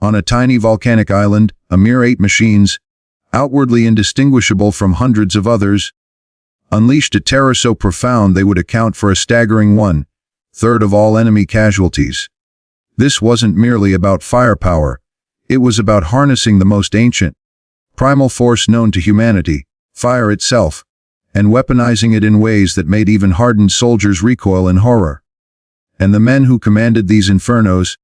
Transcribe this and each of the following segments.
on a tiny volcanic island, a mere 8 machines, outwardly indistinguishable from hundreds of others, unleashed a terror so profound they would account for a staggering 1/3 of all enemy casualties. This wasn't merely about firepower. It was about harnessing the most ancient, primal force known to humanity, fire itself, and weaponizing it in ways that made even hardened soldiers recoil in horror. And the men who commanded these infernos,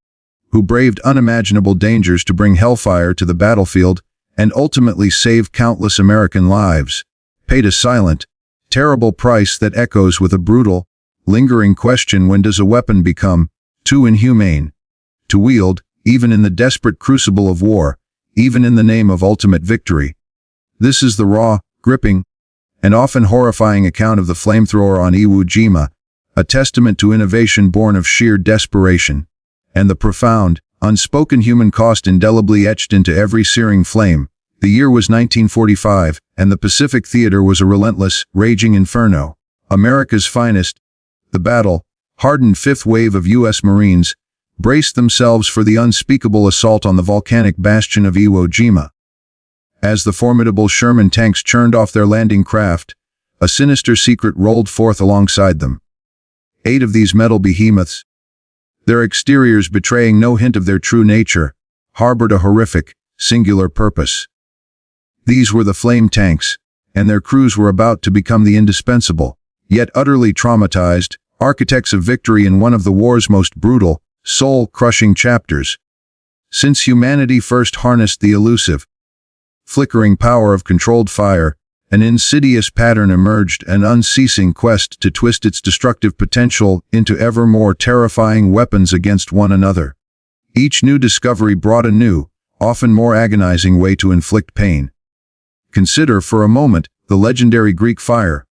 who braved unimaginable dangers to bring hellfire to the battlefield and ultimately save countless American lives, paid a silent, terrible price that echoes with a brutal, lingering question: when does a weapon become too inhumane to wield, even in the desperate crucible of war, even in the name of ultimate victory? This is the raw, gripping, and often horrifying account of the flamethrower on Iwo Jima, a testament to innovation born of sheer desperation, and the profound, unspoken human cost indelibly etched into every searing flame. The year was 1945, and the Pacific Theater was a relentless, raging inferno. America's finest, the battle-hardened fifth wave of U.S. Marines, braced themselves for the unspeakable assault on the volcanic bastion of Iwo Jima. As the formidable Sherman tanks churned off their landing craft, a sinister secret rolled forth alongside them. 8 of these metal behemoths, their exteriors betraying no hint of their true nature, harbored a horrific, singular purpose. These were the flame tanks, and their crews were about to become the indispensable, yet utterly traumatized, architects of victory in one of the war's most brutal, soul-crushing chapters. Since humanity first harnessed the elusive, flickering power of controlled fire, an insidious pattern emerged, an unceasing quest to twist its destructive potential into ever more terrifying weapons against one another. Each new discovery brought a new, often more agonizing way to inflict pain. Consider for a moment the legendary Greek fire,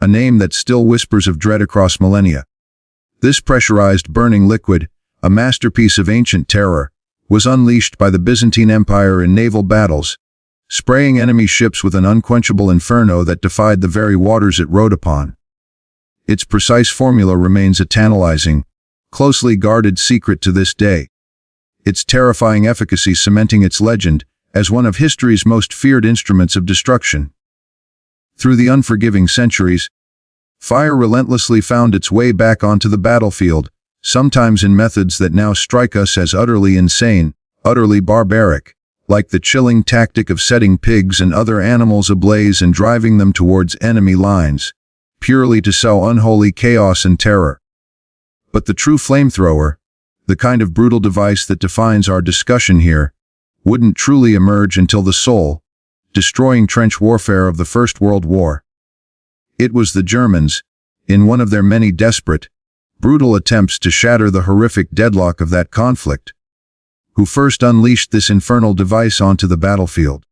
a name that still whispers of dread across millennia. This pressurized burning liquid, a masterpiece of ancient terror, was unleashed by the Byzantine Empire in naval battles, spraying enemy ships with an unquenchable inferno that defied the very waters it rode upon. Its precise formula remains a tantalizing, closely guarded secret to this day, its terrifying efficacy cementing its legend as one of history's most feared instruments of destruction. Through the unforgiving centuries, fire relentlessly found its way back onto the battlefield, sometimes in methods that now strike us as utterly insane, utterly barbaric, like the chilling tactic of setting pigs and other animals ablaze and driving them towards enemy lines, purely to sow unholy chaos and terror. But the true flamethrower, the kind of brutal device that defines our discussion here, wouldn't truly emerge until the soul-destroying trench warfare of the First World War. It was the Germans, in one of their many desperate, brutal attempts to shatter the horrific deadlock of that conflict, who first unleashed this infernal device onto the battlefield.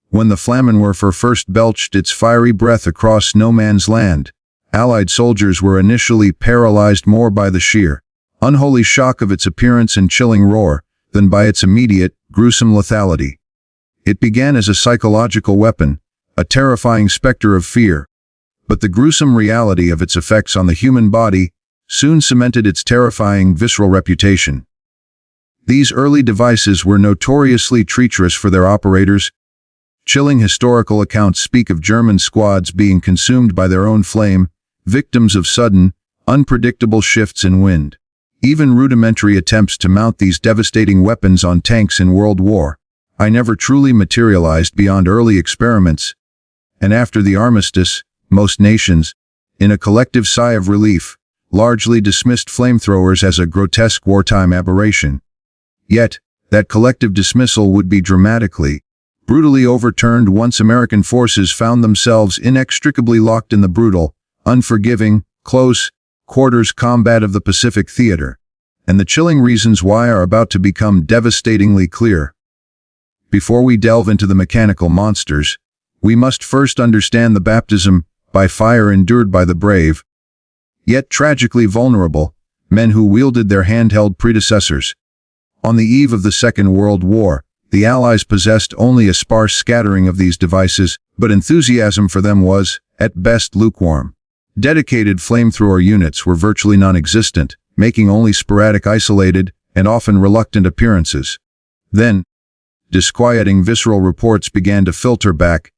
When the Flammenwerfer first belched its fiery breath across no man's land, Allied soldiers were initially paralyzed more by the sheer, unholy shock of its appearance and chilling roar than by its immediate, gruesome lethality. It began as a psychological weapon, a terrifying specter of fear, but the gruesome reality of its effects on the human body soon cemented its terrifying, visceral reputation. These early devices were notoriously treacherous for their operators. Chilling historical accounts speak of German squads being consumed by their own flame, victims of sudden, unpredictable shifts in wind. Even rudimentary attempts to mount these devastating weapons on tanks in World War I never truly materialized beyond early experiments, and after the armistice, most nations, in a collective sigh of relief, largely dismissed flamethrowers as a grotesque wartime aberration. Yet, that collective dismissal would be dramatically, brutally overturned once American forces found themselves inextricably locked in the brutal, unforgiving, close quarters combat of the Pacific Theater, and the chilling reasons why are about to become devastatingly clear. Before we delve into the mechanical monsters, we must first understand the baptism by fire endured by the brave, yet tragically vulnerable, men who wielded their handheld predecessors. On the eve of the Second World War, the Allies possessed only a sparse scattering of these devices, but enthusiasm for them was, at best, lukewarm. Dedicated flamethrower units were virtually non-existent, making only sporadic isolated, and often reluctant appearances. Then, disquieting visceral reports began to filter back.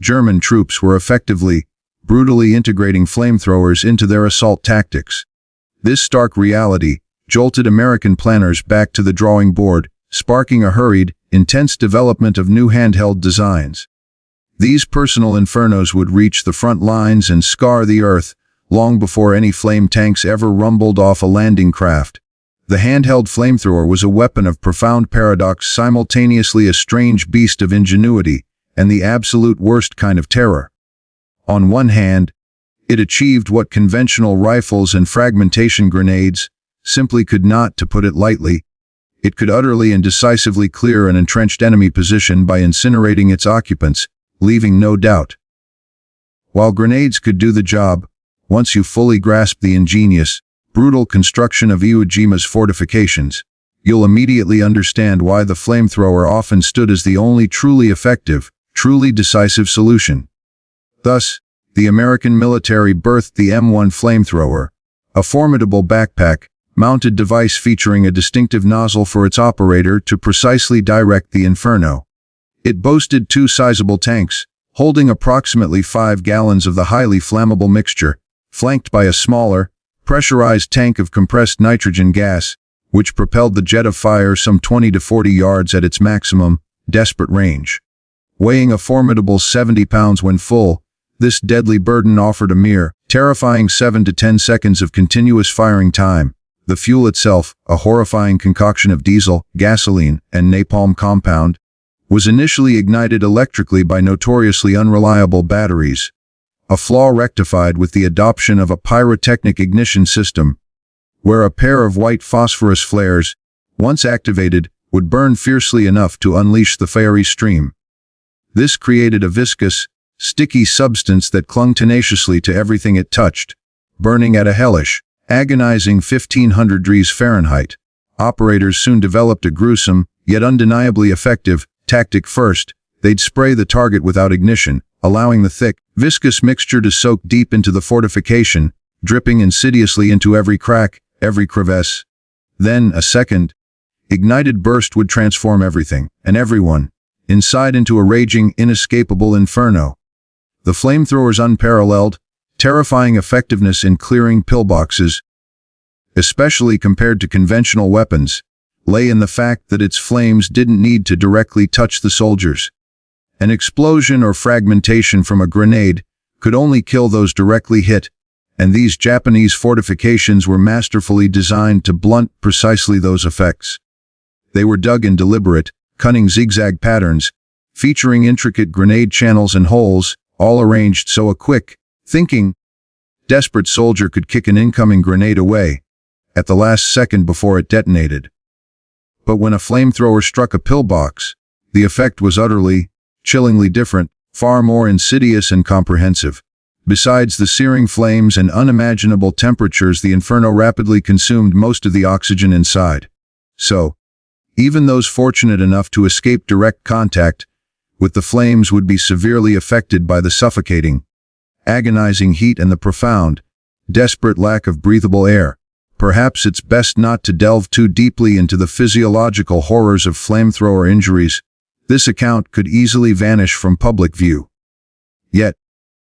German troops were effectively, brutally integrating flamethrowers into their assault tactics. This stark reality jolted American planners back to the drawing board, sparking a hurried, intense development of new handheld designs. These personal infernos would reach the front lines and scar the earth long before any flame tanks ever rumbled off a landing craft. The handheld flamethrower was a weapon of profound paradox, simultaneously a strange beast of ingenuity and the absolute worst kind of terror. On one hand, it achieved what conventional rifles and fragmentation grenades simply could not, to put it lightly. It could utterly and decisively clear an entrenched enemy position by incinerating its occupants, leaving no doubt. While grenades could do the job, once you fully grasp the ingenious, brutal construction of Iwo Jima's fortifications, you'll immediately understand why the flamethrower often stood as the only truly effective, truly decisive solution. Thus, the American military birthed the M1 flamethrower, a formidable backpack-mounted device featuring a distinctive nozzle for its operator to precisely direct the Inferno. It boasted two sizable tanks, holding approximately 5 gallons of the highly flammable mixture, flanked by a smaller, pressurized tank of compressed nitrogen gas, which propelled the jet of fire some 20 to 40 yards at its maximum, desperate range. Weighing a formidable 70 pounds when full, this deadly burden offered a mere, terrifying 7 to 10 seconds of continuous firing time. The fuel itself, a horrifying concoction of diesel, gasoline, and napalm compound, was initially ignited electrically by notoriously unreliable batteries, a flaw rectified with the adoption of a pyrotechnic ignition system, where a pair of white phosphorus flares, once activated, would burn fiercely enough to unleash the fiery stream. This created a viscous, sticky substance that clung tenaciously to everything it touched, burning at a hellish, agonizing 1500 degrees Fahrenheit. Operators soon developed a gruesome, yet undeniably effective, tactic. First, they'd spray the target without ignition, allowing the thick, viscous mixture to soak deep into the fortification, dripping insidiously into every crack, every crevice. Then, a second, ignited burst would transform everything, and everyone, inside into a raging, inescapable inferno. The flamethrower's unparalleled, terrifying effectiveness in clearing pillboxes, especially compared to conventional weapons, lay in the fact that its flames didn't need to directly touch the soldiers. An explosion or fragmentation from a grenade could only kill those directly hit, and these Japanese fortifications were masterfully designed to blunt precisely those effects. They were dug in deliberate, cunning zigzag patterns, featuring intricate grenade channels and holes, all arranged so a quick, thinking, desperate soldier could kick an incoming grenade away at the last second before it detonated. But when a flamethrower struck a pillbox, the effect was utterly, chillingly different, far more insidious and comprehensive. Besides the searing flames and unimaginable temperatures, the Inferno rapidly consumed most of the oxygen inside. So, even those fortunate enough to escape direct contact with the flames would be severely affected by the suffocating, agonizing heat and the profound, desperate lack of breathable air. Perhaps it's best not to delve too deeply into the physiological horrors of flamethrower injuries. This account could easily vanish from public view. Yet,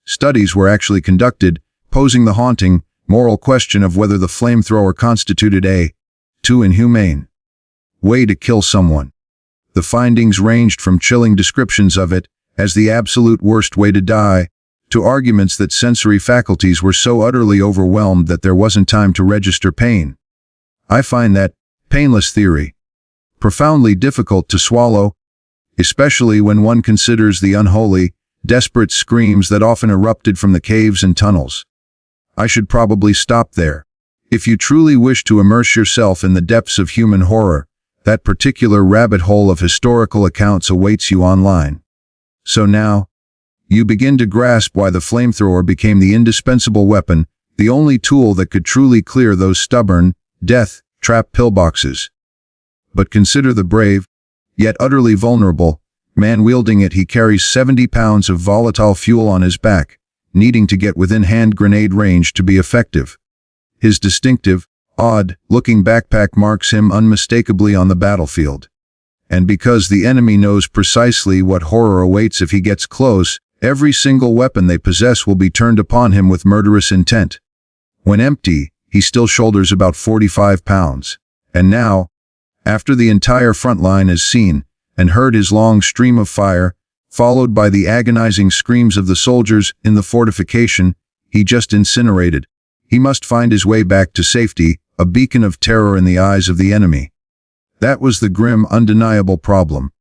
studies were actually conducted, posing the haunting, moral question of whether the flamethrower constituted a too inhumane way to kill someone. The findings ranged from chilling descriptions of it as the absolute worst way to die, to arguments that sensory faculties were so utterly overwhelmed that there wasn't time to register pain. I find that painless theory profoundly difficult to swallow, especially when one considers the unholy, desperate screams that often erupted from the caves and tunnels. I should probably stop there. If you truly wish to immerse yourself in the depths of human horror, that particular rabbit hole of historical accounts awaits you online. So now, you begin to grasp why the flamethrower became the indispensable weapon, the only tool that could truly clear those stubborn, death-trap pillboxes. But consider the brave, yet utterly vulnerable, man wielding it. He carries 70 pounds of volatile fuel on his back, needing to get within hand grenade range to be effective. His distinctive, odd-looking backpack marks him unmistakably on the battlefield. And because the enemy knows precisely what horror awaits if he gets close, every single weapon they possess will be turned upon him with murderous intent. When empty, he still shoulders about 45 pounds. And now, after the entire front line is seen and heard his long stream of fire, followed by the agonizing screams of the soldiers in the fortification he just incinerated, he must find his way back to safety, a beacon of terror in the eyes of the enemy. That was the grim, undeniable problem.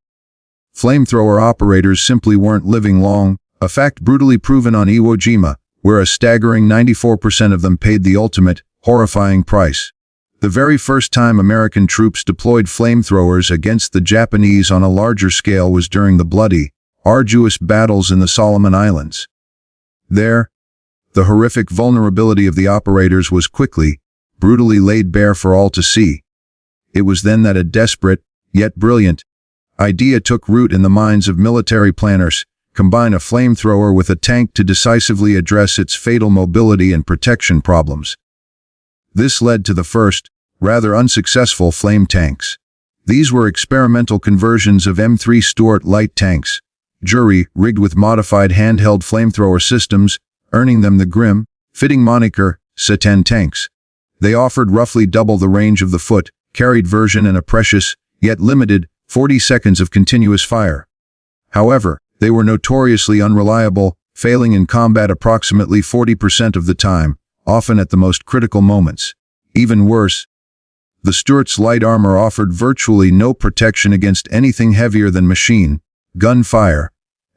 Flamethrower operators simply weren't living long, a fact brutally proven on Iwo Jima, where a staggering 94% of them paid the ultimate, horrifying price. The very first time American troops deployed flamethrowers against the Japanese on a larger scale was during the bloody, arduous battles in the Solomon Islands. There, the horrific vulnerability of the operators was quickly, brutally laid bare for all to see. It was then that a desperate, yet brilliant, idea took root in the minds of military planners: combine a flamethrower with a tank to decisively address its fatal mobility and protection problems. This led to the first, rather unsuccessful flame tanks. These were experimental conversions of M3 Stuart light tanks, jury-rigged with modified handheld flamethrower systems, earning them the grim, fitting moniker, Satan tanks. They offered roughly double the range of the foot-carried version and a precious, yet limited, 40 seconds of continuous fire. However, they were notoriously unreliable, failing in combat approximately 40% of the time, often at the most critical moments. Even worse, the Stuart's light armor offered virtually no protection against anything heavier than machine gun fire,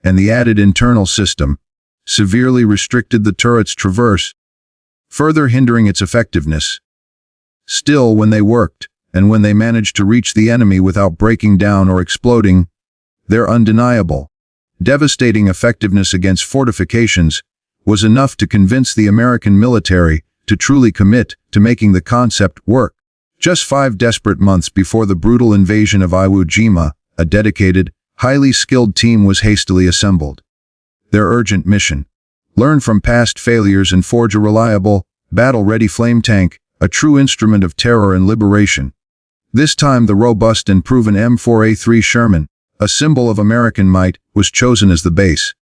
and the added internal system severely restricted the turret's traverse, further hindering its effectiveness. Still, when they worked, and when they managed to reach the enemy without breaking down or exploding, their undeniable, devastating effectiveness against fortifications was enough to convince the American military to truly commit to making the concept work. Just 5 desperate months before the brutal invasion of Iwo Jima, a dedicated, highly skilled team was hastily assembled. Their urgent mission: learn from past failures and forge a reliable, battle-ready flame tank, a true instrument of terror and liberation. This time the robust and proven M4A3 Sherman, a symbol of American might, was chosen as the base.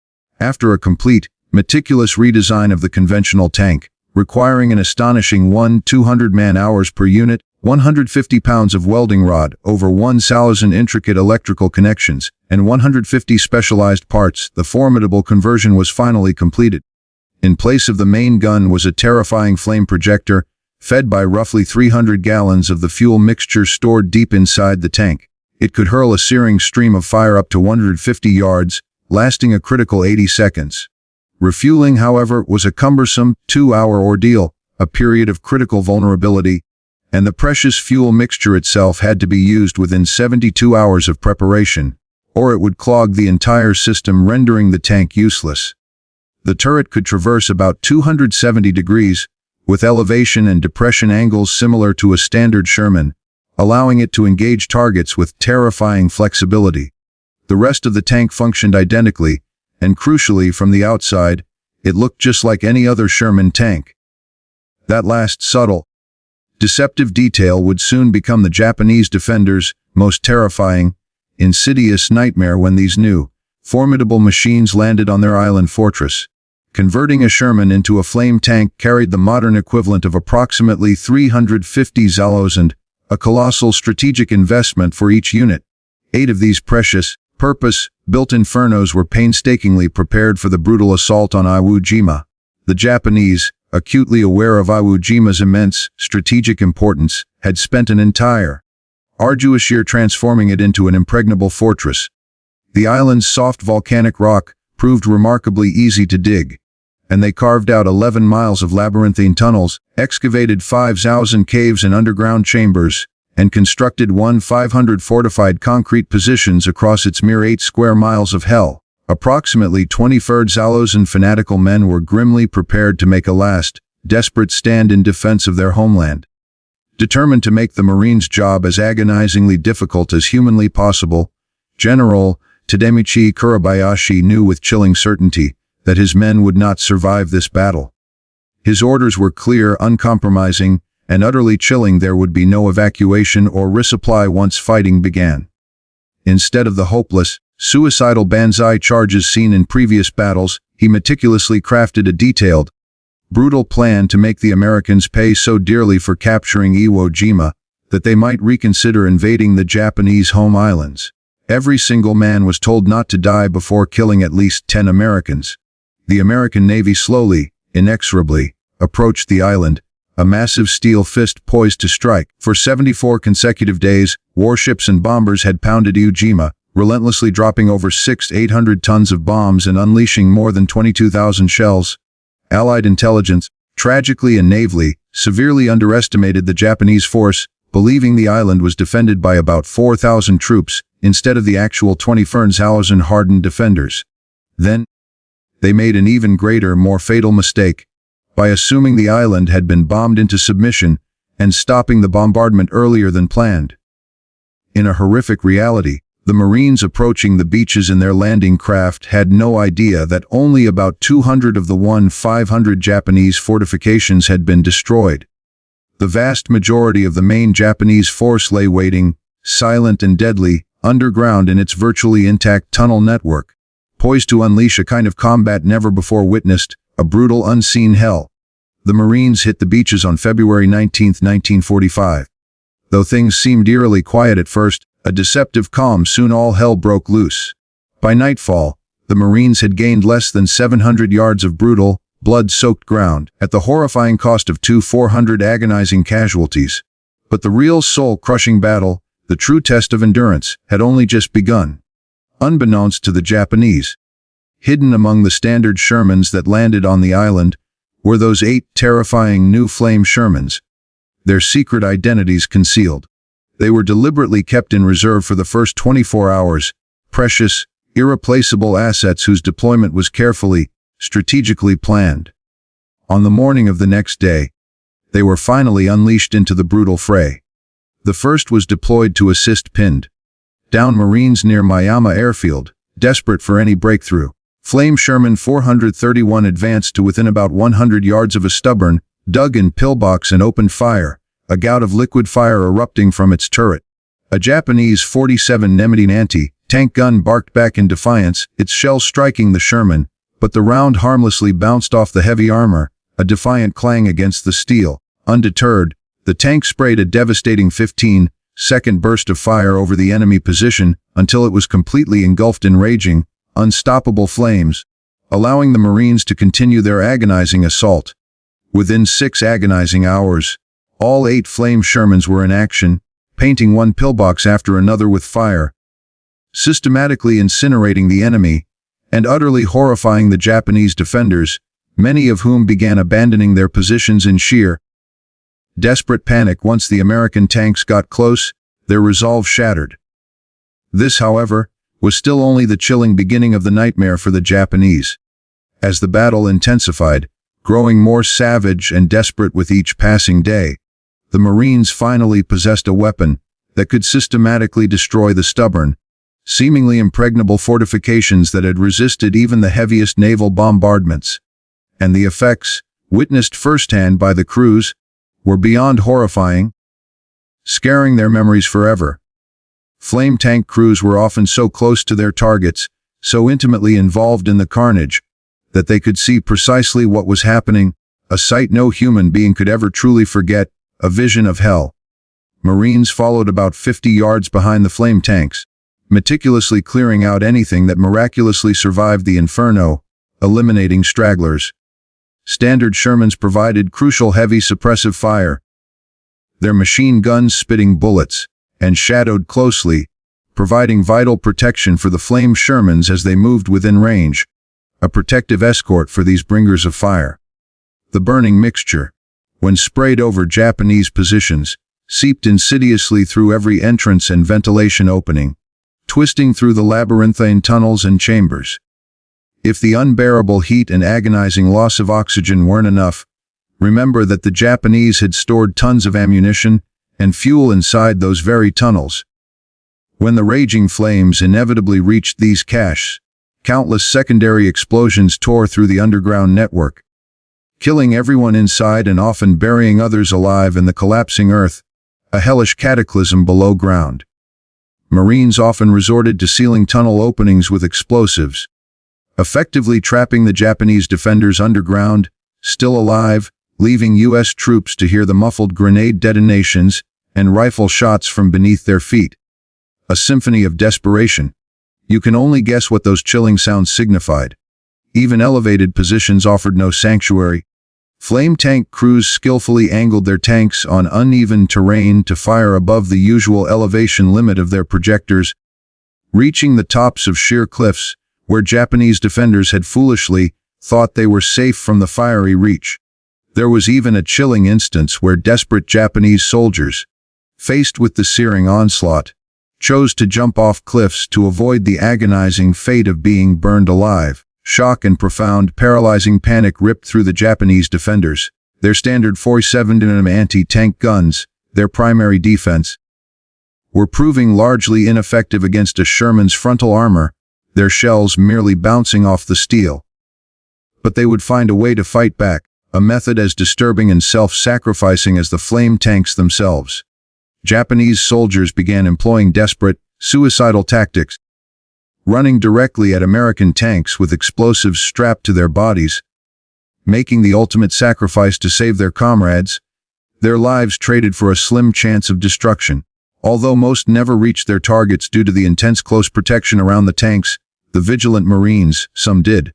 After a complete, meticulous redesign of the conventional tank, requiring an astonishing 200 man-hours per unit, 150 pounds of welding rod, over 1,000 intricate electrical connections, and 150 specialized parts, the formidable conversion was finally completed. In place of the main gun was a terrifying flame projector, fed by roughly 300 gallons of the fuel mixture stored deep inside the tank. It could hurl a searing stream of fire up to 150 yards, lasting a critical 80 seconds. Refueling, however, was a cumbersome, 2-hour ordeal, a period of critical vulnerability, and the precious fuel mixture itself had to be used within 72 hours of preparation, or it would clog the entire system, rendering the tank useless. The turret could traverse about 270 degrees, with elevation and depression angles similar to a standard Sherman, allowing it to engage targets with terrifying flexibility. The rest of the tank functioned identically, and crucially, from the outside, it looked just like any other Sherman tank. That last subtle, deceptive detail would soon become the Japanese defenders' most terrifying, insidious nightmare when these new, formidable machines landed on their island fortress. Converting a Sherman into a flame tank carried the modern equivalent of approximately 350 Zalos and a colossal strategic investment for each unit. 8 of these precious, purpose-built Infernos were painstakingly prepared for the brutal assault on Iwo Jima. The Japanese, acutely aware of Iwo Jima's immense strategic importance, had spent an entire, arduous year transforming it into an impregnable fortress. The island's soft volcanic rock proved remarkably easy to dig, and they carved out 11 miles of labyrinthine tunnels, excavated 5,000 caves and underground chambers, and constructed 500 fortified concrete positions across its mere 8 square miles of hell. Approximately 20 Zalos and fanatical men were grimly prepared to make a last, desperate stand in defense of their homeland. Determined to make the Marines' job as agonizingly difficult as humanly possible, General Tademichi Kurabayashi knew with chilling certainty that his men would not survive this battle. His orders were clear, uncompromising, and utterly chilling: there would be no evacuation or resupply once fighting began. Instead of the hopeless, suicidal banzai charges seen in previous battles, he meticulously crafted a detailed, brutal plan to make the Americans pay so dearly for capturing Iwo Jima that they might reconsider invading the Japanese home islands. Every single man was told not to die before killing at least 10 Americans. The American Navy slowly, inexorably, approached the island, a massive steel fist poised to strike. For 74 consecutive days, warships and bombers had pounded Iwo Jima, relentlessly dropping over 600-800 tons of bombs and unleashing more than 22,000 shells. Allied intelligence, tragically and naively, severely underestimated the Japanese force, believing the island was defended by about 4,000 troops, instead of the actual 20,000 hardened defenders. Then, they made an even greater, more fatal mistake, by assuming the island had been bombed into submission and stopping the bombardment earlier than planned. In a horrific reality, the Marines approaching the beaches in their landing craft had no idea that only about 200 of the 500 Japanese fortifications had been destroyed. The vast majority of the main Japanese force lay waiting, silent and deadly, underground in its virtually intact tunnel network, poised to unleash a kind of combat never before witnessed, a brutal unseen hell. The Marines hit the beaches on February 19, 1945. Though things seemed eerily quiet at first, a deceptive calm soon all hell broke loose. By nightfall, the Marines had gained less than 700 yards of brutal, blood-soaked ground, at the horrifying cost of 400 agonizing casualties. But the real soul-crushing battle, the true test of endurance, had only just begun. Unbeknownst to the Japanese, hidden among the standard Shermans that landed on the island, were those 8 terrifying new flame Shermans, their secret identities concealed. They were deliberately kept in reserve for the first 24 hours, precious, irreplaceable assets whose deployment was carefully, strategically planned. On the morning of the next day, they were finally unleashed into the brutal fray. The first was deployed to assist pinned down Marines near Miyama Airfield, desperate for any breakthrough. Flame Sherman 431 advanced to within about 100 yards of a stubborn, dug-in pillbox and opened fire, a gout of liquid fire erupting from its turret. A Japanese 47 mm anti-tank gun barked back in defiance, its shell striking the Sherman, but the round harmlessly bounced off the heavy armor, a defiant clang against the steel. Undeterred, the tank sprayed a devastating 15-second burst of fire over the enemy position until it was completely engulfed in raging, unstoppable flames, allowing the Marines to continue their agonizing assault. Within 6 agonizing hours, all 8 flame Shermans were in action, painting one pillbox after another with fire, systematically incinerating the enemy, and utterly horrifying the Japanese defenders, many of whom began abandoning their positions in sheer, desperate panic once the American tanks got close, their resolve shattered. This, however, was still only the chilling beginning of the nightmare for the Japanese. As the battle intensified, growing more savage and desperate with each passing day, the Marines finally possessed a weapon that could systematically destroy the stubborn, seemingly impregnable fortifications that had resisted even the heaviest naval bombardments. And the effects, witnessed firsthand by the crews, were beyond horrifying, scarring their memories forever. Flame tank crews were often so close to their targets, so intimately involved in the carnage, that they could see precisely what was happening, a sight no human being could ever truly forget, a vision of hell. Marines followed about 50 yards behind the flame tanks, meticulously clearing out anything that miraculously survived the Inferno, eliminating stragglers. Standard Shermans provided crucial heavy suppressive fire, their machine guns spitting bullets, and shadowed closely, providing vital protection for the flame Shermans as they moved within range, a protective escort for these bringers of fire. The burning mixture, when sprayed over Japanese positions, seeped insidiously through every entrance and ventilation opening, twisting through the labyrinthine tunnels and chambers. If the unbearable heat and agonizing loss of oxygen weren't enough, remember that the Japanese had stored tons of ammunition and fuel inside those very tunnels. When the raging flames inevitably reached these caches, countless secondary explosions tore through the underground network, killing everyone inside and often burying others alive in the collapsing earth, a hellish cataclysm below ground. Marines often resorted to sealing tunnel openings with explosives, effectively trapping the Japanese defenders underground, still alive, leaving U.S. troops to hear the muffled grenade detonations and rifle shots from beneath their feet. A symphony of desperation. You can only guess what those chilling sounds signified. Even elevated positions offered no sanctuary. Flame tank crews skillfully angled their tanks on uneven terrain to fire above the usual elevation limit of their projectors, reaching the tops of sheer cliffs, where Japanese defenders had foolishly thought they were safe from the fiery reach. There was even a chilling instance where desperate Japanese soldiers, faced with the searing onslaught, chose to jump off cliffs to avoid the agonizing fate of being burned alive. Shock and profound, paralyzing panic ripped through the Japanese defenders. Their standard 47mm anti-tank guns, their primary defense, were proving largely ineffective against a Sherman's frontal armor, their shells merely bouncing off the steel. But they would find a way to fight back, a method as disturbing and self-sacrificing as the flame tanks themselves. Japanese soldiers began employing desperate, suicidal tactics, running directly at American tanks with explosives strapped to their bodies, making the ultimate sacrifice to save their comrades, their lives traded for a slim chance of destruction. Although most never reached their targets due to the intense close protection around the tanks, the vigilant Marines, some did.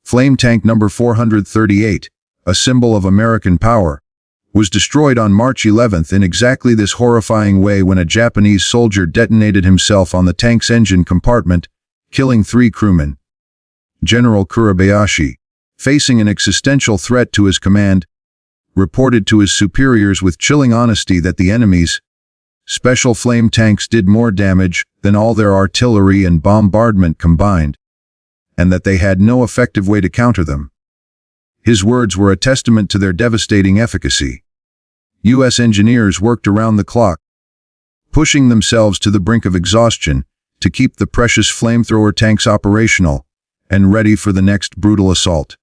Flame tank number 438, a symbol of American power, was destroyed on March 11th in exactly this horrifying way when a Japanese soldier detonated himself on the tank's engine compartment, killing 3 crewmen. General Kurabayashi, facing an existential threat to his command, reported to his superiors with chilling honesty that the enemy's special flame tanks did more damage than all their artillery and bombardment combined, and that they had no effective way to counter them. His words were a testament to their devastating efficacy. U.S. engineers worked around the clock, pushing themselves to the brink of exhaustion to keep the precious flamethrower tanks operational and ready for the next brutal assault.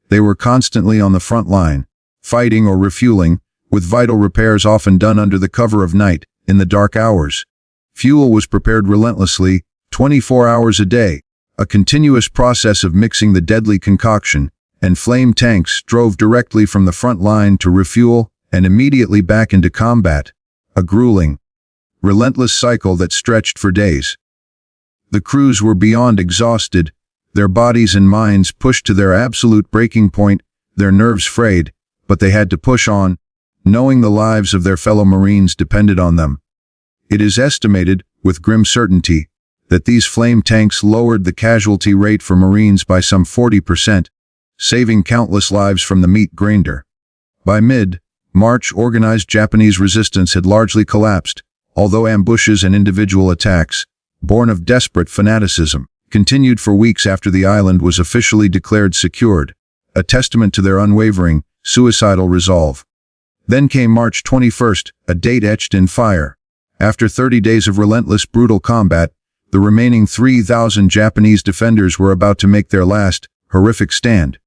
They were constantly on the front line, fighting or refueling, with vital repairs often done under the cover of night, in the dark hours. Fuel was prepared relentlessly, 24 hours a day, a continuous process of mixing the deadly concoction, and flame tanks drove directly from the front line to refuel and immediately back into combat, a grueling, relentless cycle that stretched for days. The crews were beyond exhausted, their bodies and minds pushed to their absolute breaking point, their nerves frayed, but they had to push on, knowing the lives of their fellow Marines depended on them. It is estimated, with grim certainty, that these flame tanks lowered the casualty rate for Marines by some 40%, saving countless lives from the meat grinder. By mid-March, organized Japanese resistance had largely collapsed, although ambushes and individual attacks, born of desperate fanaticism, continued for weeks after the island was officially declared secured, a testament to their unwavering, suicidal resolve. Then came March 21st, a date etched in fire. After 30 days of relentless, brutal combat, the remaining 3,000 Japanese defenders were about to make their last, horrific stand.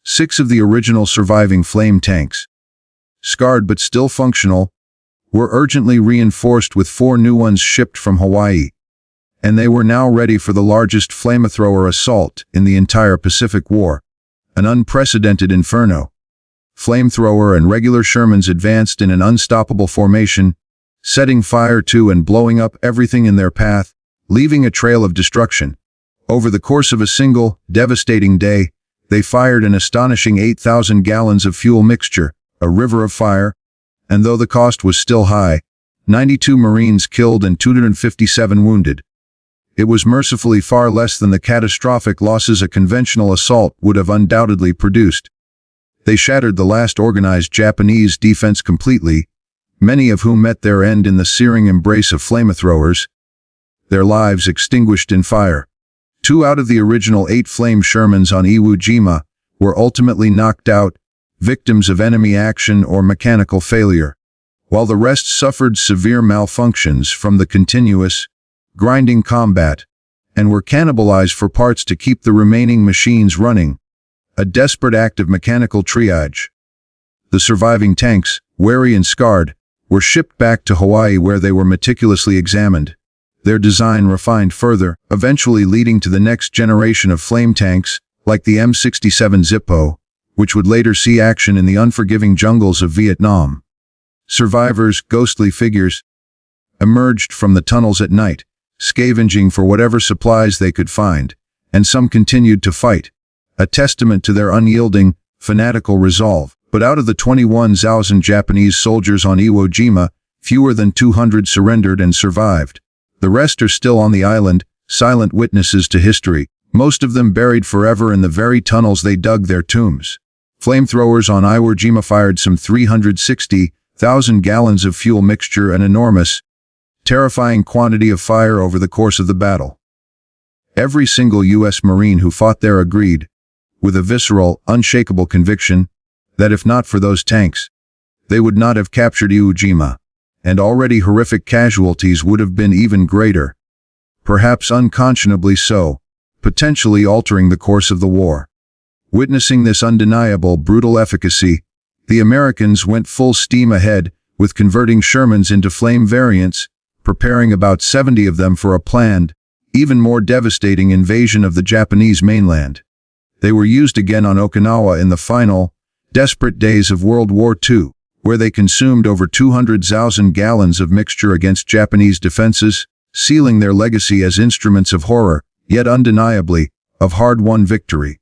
6 of the original surviving flame tanks, scarred but still functional, were urgently reinforced with 4 new ones shipped from Hawaii, and they were now ready for the largest flamethrower assault in the entire Pacific War, an unprecedented Inferno. Flamethrower and regular Shermans advanced in an unstoppable formation, setting fire to and blowing up everything in their path, leaving a trail of destruction. Over the course of a single, devastating day, they fired an astonishing 8,000 gallons of fuel mixture, a river of fire, and though the cost was still high, 92 Marines killed and 257 wounded. It was mercifully far less than the catastrophic losses a conventional assault would have undoubtedly produced. They shattered the last organized Japanese defense completely, many of whom met their end in the searing embrace of flamethrowers, their lives extinguished in fire. 2 out of the original 8 flame Shermans on Iwo Jima were ultimately knocked out, victims of enemy action or mechanical failure, while the rest suffered severe malfunctions from the continuous, grinding combat, and were cannibalized for parts to keep the remaining machines running, a desperate act of mechanical triage. The surviving tanks, weary and scarred, were shipped back to Hawaii where they were meticulously examined, their design refined further, eventually leading to the next generation of flame tanks, like the M67 Zippo, which would later see action in the unforgiving jungles of Vietnam. Survivors, ghostly figures, emerged from the tunnels at night, scavenging for whatever supplies they could find, and some continued to fight, a testament to their unyielding, fanatical resolve. But out of the 21,000 Japanese soldiers on Iwo Jima, fewer than 200 surrendered and survived. The rest are still on the island, silent witnesses to history, most of them buried forever in the very tunnels they dug their tombs. Flamethrowers on Iwo Jima fired some 360,000 gallons of fuel mixture, an enormous, terrifying quantity of fire over the course of the battle. Every single U.S. Marine who fought there agreed, with a visceral, unshakable conviction, that if not for those tanks, they would not have captured Iwo Jima, and already horrific casualties would have been even greater, perhaps unconscionably so, potentially altering the course of the war. Witnessing this undeniable, brutal efficacy, the Americans went full steam ahead with converting Shermans into flame variants, preparing about 70 of them for a planned, even more devastating invasion of the Japanese mainland. They were used again on Okinawa in the final, desperate days of World War II, where they consumed over 200,000 gallons of mixture against Japanese defenses, sealing their legacy as instruments of horror, yet undeniably, of hard-won victory.